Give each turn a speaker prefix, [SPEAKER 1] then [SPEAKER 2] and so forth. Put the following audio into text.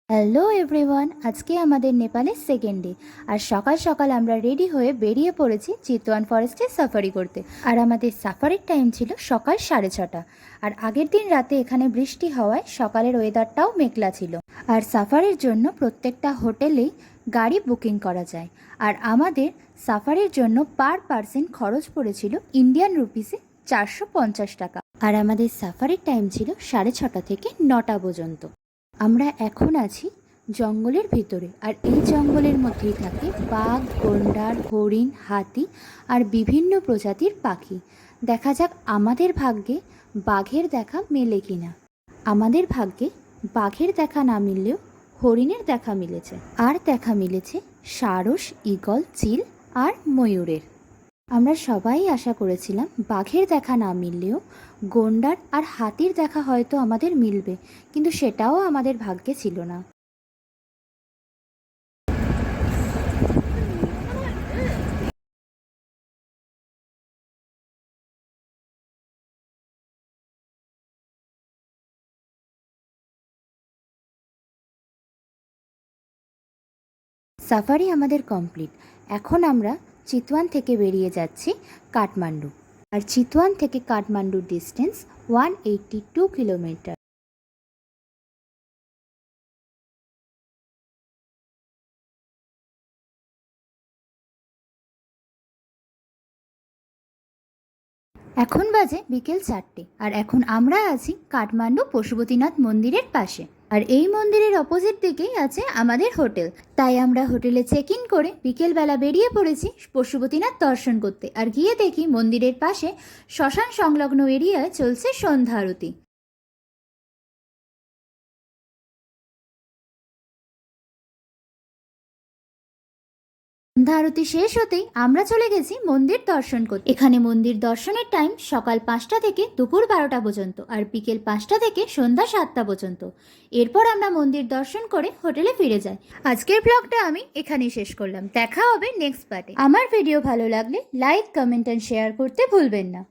[SPEAKER 1] Hello everyone, আজকে আমাদের নেপালের সেকেন্ড ডে। আর সকাল সকাল আমরা রেডি হয়ে বেরিয়ে পড়েছি চিতওয়ান ফরেস্টে সাফারি করতে। আর আমাদের সাফারির টাইম ছিল সকাল 6:30। আর আগের দিন রাতে এখানে বৃষ্টি হওয়ায় সকালের ওয়েদারটাও মেঘলা ছিল। আর সাফারির জন্য প্রত্যেকটা হোটেলেই গাড়ি বুকিং করা যায়। আর আমাদের সাফারির জন্য পার পার্সন খরচ পড়েছিল ইন্ডিয়ান রুপিসে 450 টাকা। আর আমাদের সাফারির টাইম ছিল 6:30 থেকে 9টা পর্যন্ত। আমরা এখন আছি জঙ্গলের ভিতরে, আর এই জঙ্গলের মধ্যেই থাকে বাঘ, গন্ডার, হরিণ, হাতি আর বিভিন্ন প্রজাতির পাখি। দেখা যাক আমাদের ভাগ্যে বাঘের দেখা মেলে কিনা। আমাদের ভাগ্যে বাঘের দেখা না মিললেও হরিণের দেখা মিলেছে, আর দেখা মিলেছে সারস, ঈগল, চিল আর ময়ূরের। আমরা সবাই আশা করেছিলাম বাঘের দেখা না মিললেও গন্ডার আর হাতির দেখা হয়তো আমাদের মিলবে, কিন্তু সেটাও আমাদের ভাগ্যে ছিল না। সাফারি আমাদের কমপ্লিট। এখন আমরা চিতওয়ান থেকে বেরিয়ে যাচ্ছি কাঠমান্ডু। আর চিতওয়ান থেকে কাঠমান্ডুর ডিস্টেন্স 182 কিলোমিটার। এখন বাজে বিকেল 4টে, আর এখন আমরা আছি কাঠমান্ডু পশুপতিনাথ মন্দিরের পাশে। আর এই মন্দিরের অপোজিট দিকেই আছে আমাদের হোটেল। তাই আমরা হোটেলে চেক ইন করে বিকেলবেলা বেরিয়ে পড়েছি পশুপতিনাথ দর্শন করতে। আর গিয়ে দেখি মন্দিরের পাশে শ্মশান সংলগ্ন এরিয়ায় চলছে সন্ধ্যা আরতি। সন্ধ্যা আরতি শেষ হতেই আমরা চলে গেছি মন্দির দর্শন করতে। এখানে মন্দির দর্শনের টাইম সকাল 5টা থেকে দুপুর 12টা পর্যন্ত, আর বিকেল 5টা থেকে সন্ধ্যা 7টা পর্যন্ত। এরপর আমরা মন্দির দর্শন করে হোটেলে ফিরে যাই। আজকের ব্লগটা আমি এখানেই শেষ করলাম। দেখা হবে নেক্সট পার্টে। আমার ভিডিও ভালো লাগলে লাইক, কমেন্ট অ্যান্ড শেয়ার করতে ভুলবেন না।